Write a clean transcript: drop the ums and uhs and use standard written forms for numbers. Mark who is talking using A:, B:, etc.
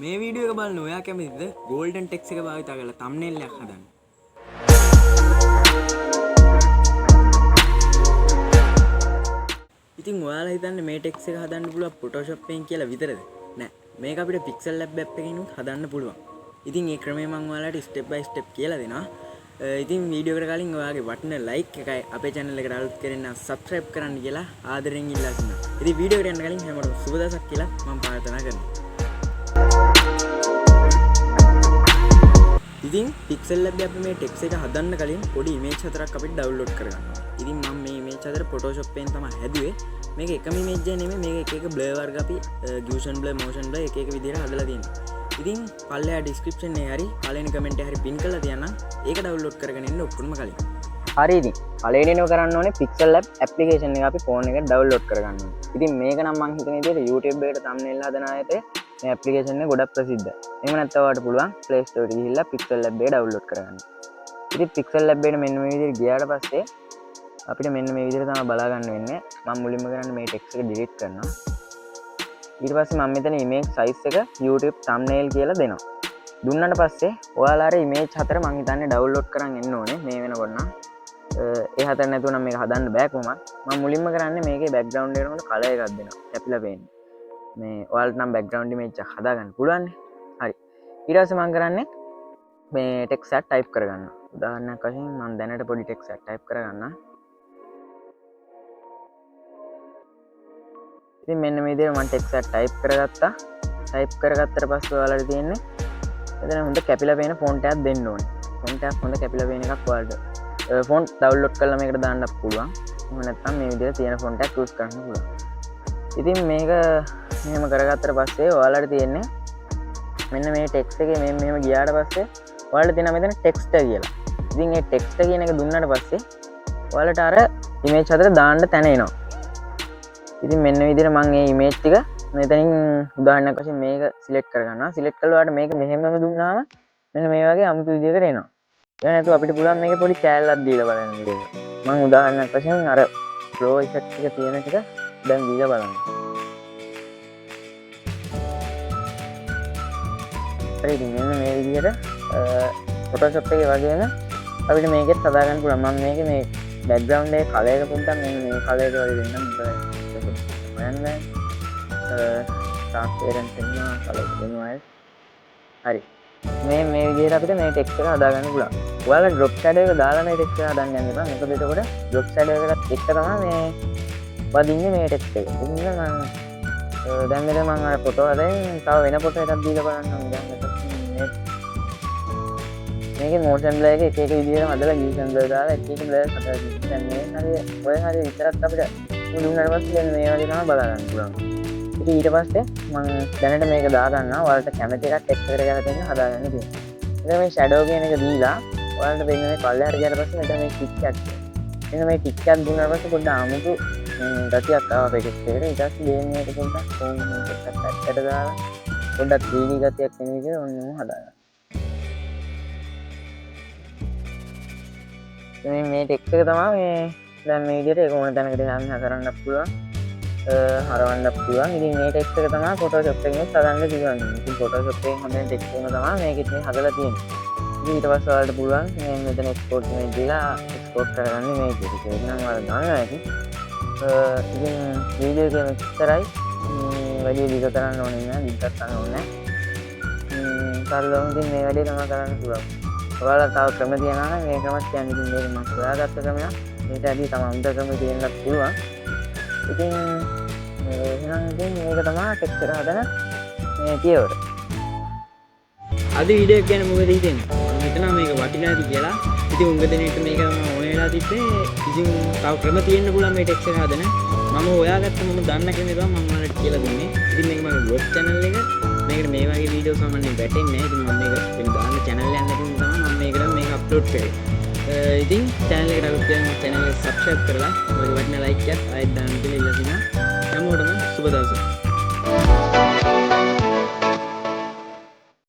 A: මේ වීඩියෝ එක බලන්න ඔයා කැමතිද ගෝල්ඩන් ටෙක්ස් එක භාවිත කරලා thumbnail එකක් හදන්න? ඉතින් ඔයාලා හිතන්නේ මේ ටෙක්ස් එක හදන්න පුළුවන් Photoshop එකෙන් කියලා විතරද? නෑ. මේක අපිට Pixel Lab app එකකින් උත් හදන්න පුළුවන්. ඉතින් ඒ ක්‍රමය මම ඔයාලට step by step කියලා දෙනවා. ඉතින් වීඩියෝ එකට කලින් ඔයාගේ වටින like එකයි අපේ channel එකට අලුත් කරගෙන subscribe කරන්න කියලා ආදරෙන් ඉල්ලා සිටිනවා. ඉතින් වීඩියෝ එකට යන්න කලින් හැමෝටම සුබ දවසක් කියලා මම ප්‍රාර්ථනා කරනවා. ඉතින් Pixel Lab app මේ ටෙක්ස් එක හදන්න කලින් පොඩි image හතරක් අපිට download කරගන්නවා. ඉතින් මම මේ image හතර Photoshop එකෙන් තමයි හැදුවේ. මේක එකම image එක නෙමෙයි මේක එක එක blur වර්ග අපි Gaussian blur, motion blur එක එක විදිහට හදලා තියෙනවා. ඉතින් පල්ලෙහා description එකේ හරි පළවෙනි comment එකේ හරි pin කරලා තියන්නම්. ඒක download කරගෙන ඉන්න ඔක්කොම කලින්.
B: හරි ඉතින් පළවෙනිම කරන්න ඕනේ Pixel Lab application එක අපි phone එකට download කරගන්න ඕනේ. ඉතින් මේක නම් මම හිතන විදිහට YouTube එකට thumbnail හදන අයට මේ application එක ගොඩක් ප්‍රසිද්ධයි. එහෙම නැත්නම් ඔයාලට පුළුවන් Play Store එකට ගිහිල්ලා Pixel Lab එක download කරගන්න. ඉතින් Pixel Lab එකට මෙන්න මේ විදිහට ගියාට පස්සේ අපිට මෙන්න මේ විදිහට තමයි බලා ගන්න වෙන්නේ. මම මුලින්ම කරන්නේ මේ text එක delete කරනවා. ඊට පස්සේ මම මෙතන image size එක YouTube thumbnail කියලා දෙනවා. දුන්නාට පස්සේ ඔයාලා අර image හතර මම හිතන්නේ download කරන් එන්න ඕනේ මේ වෙනකොට නම්. ඒ හතර නැතුව නම් මේක හදන්න බෑ කොහොමද? මම මුලින්ම කරන්නේ මේකේ background එකට color එකක් දෙනවා. කැපිලා පේන්නේ. මේ ඔයාලට නම් background image එක හදාගන්න පුළුවන් නේ. හරි. ඊට පස්සේ මම කරන්නේ මේ text එක type කරගන්නවා. උදාහරණයක් වශයෙන් මම දැනට පොඩි text එකක් type කරගන්නවා. ඉතින් මෙන්න මේ විදිහට මම text එක type කරගත්තා. type කරගත්තට පස්සේ ඔයාලට තියෙන්නේ එතන හොඳ කැපිලා පේන font එකක් දෙන්න ඕනේ. font එකක් හොඳ කැපිලා පේන එකක් ඔයාලට font download කරලා මේකට දාන්නත් පුළුවන්. එහෙම නැත්නම් මේ විදිහට තියෙන font එකක් choose කරන්න පුළුවන්. ඉතින් මේක මෙහෙම කරගත්තට පස්සේ ඔයාලට තියෙන්නේ මෙන්න මේ text එකේ මෙහෙම ගියාට පස්සේ ඔයාලට තියෙනවා මෙතන text කියලා. ඉතින් මේ text කියන එක දුන්නාට පස්සේ ඔයාලට අර image හතර දාන්න තැන එනවා. ඉතින් මෙන්න විදිහට මම මේ image ටික මෙතනින් උදාහරණයක් වශයෙන් මේක select කරගන්නවා. select කළා ඔයාලට මේක මෙහෙමම දුන්නාම මෙන්න මේ වගේ අමුතු විදිහකට එනවා. ඒ නැතුව අපිට පුළුවන් මේක පොඩි කෑල්ලක් දීලා බලන්න විදිහට. මම උදාහරණයක් වශයෙන් අර flow effect එක තියෙන ටික දැන් දීලා බලන්න. හරි ඉතින් මෙන්න මේ විදිහට Photoshop එකේ වගේම අපිට මේකෙත් හදා ගන්න පුළුවන්. මම මේකේ මේ background එකේ color එක පොඩ්ඩක් මෙන්න මේ color එක වගේ දෙන්නම්. බලන්න transparent වෙනවා color එක දෙනවා. හරි. මේ විදිහට අපිට මේ text එක හදා ගන්න පුළුවන්. ඔයාලා drop shadow එක දාලා මේ text එක හදන්න යන්න එපා. මොකද එතකොට drop shadow එකත් එක්ක තමයි මේ වදින්නේ මේ text එක. ඉතින් මම දැන් මෙතන මම අර ෆොටෝ හදෙන් තව වෙන ෆොටෝ එකක් දීලා බලන්නම්. දැන් මේකේ motion blur එක එක විදිහට හදලා motion blur දාලා එක blur හදලා දැන් මේ හරිය ඔය හරිය විතරක් අපිට දුන්නාට පස්සේ මේ වගේ තමයි බලා ගන්න පුළුවන්. ඉතින් ඊට පස්සේ මම දැනට මේක දා ගන්නවා. ඔයාලට කැමති එකක් text එකට ගහලා දෙන්න හදාගන්න තියෙනවා. ඉතින් මේ shadow කියන එක දීලා ඔයාලට වෙන මේ පල්ලෙහාට ගියාට පස්සේ මෙතන මේ tick එකක්. එන්න මේ tick එකක් දුන්නාට පස්සේ පොඩ්ඩක් ආමුතු ගතියක් ආවා text එකට. ඊට පස්සේ game එකට පොඩ්ඩක් කොහොමද පැත්තට දාලා පොඩ්ඩක් 3D ගතියක් එන විදිහට ඔන්නම හදාගන්න. මේ text එක තමයි මේ දැන් මේ විදිහට ඒක ඕන තැනකට යන්න කරන්න පුළුවන්. හරවන්න පුළුවන්. ඉතින් මේ text එක තමයි Photoshop එකෙන් හදන්න පුළුවන්. ඉතින් Photoshop එකෙන් හදන text එක තමයි මේකෙත් මේ හදලා තියෙන්නේ. ඉතින් ඊට පස්සේ ඔයාලට පුළුවන් මේ මෙතන export image දීලා export කරගන්න මේක. ඒක නම් ඔයාලා දන්නවා ඇති. ඉතින් වීඩියෝ එක මෙච්චරයි. වැඩි දිග කරන්න ඕනේ නෑ. දිගට කරන්න ඕනේ නෑ. සරලවම ඉතින් මේ වැඩේ තමයි කරන්න පුළුවන්. ඔයාලා තව ක්‍රම තියනවා නම් මේ ක්‍රමත් කියන්නේ ඉතින් මේක මම හොයාගත්ත ක්‍රමයක්. මේකට ඇදී තම අමුතු ක්‍රම තියෙන්නත් පුළුවන්. ඉතින් එහෙනම් ඉතින් මේක තමයි ටෙක්ස්ට් එක හදන මේ පියවර.
A: අද වීඩියෝ එක ගැන මොකද හිතෙන්නේ? මම හිතනවා මේක වටිනාද කියලා. ඉතින් උංග දෙනෙක්ට මේක ඕන වෙලා තිබ්බේ. ඉතින් තව ක්‍රම තියෙන්න පුළුවන් මේ ටෙක්ස්ට් එක හදන. මම හොයාගත්ත මම දන්න ක්‍රමේ තමයි මම ඔයාලට කියලා දුන්නේ. ඉතින් මේක මගේ vlog channel එක. මේකට මේ වගේ වීඩියෝ සාමාන්‍යයෙන් වැටෙන්නේ නැහැ. ඉතින් මම මේක වෙන දාන්න channel එකක් නැතුව තමයි මම මේක අප්ලෝඩ් කරේ. ඉතින් channel එකට අලුත් වෙන channel එක subscribe කරලා ඔයාලගේ වටිනා like එකත් ආයෙත් දාන්න කියලා ඉල්ලා තිනවා. හැමෝටම සුබ දවසක්.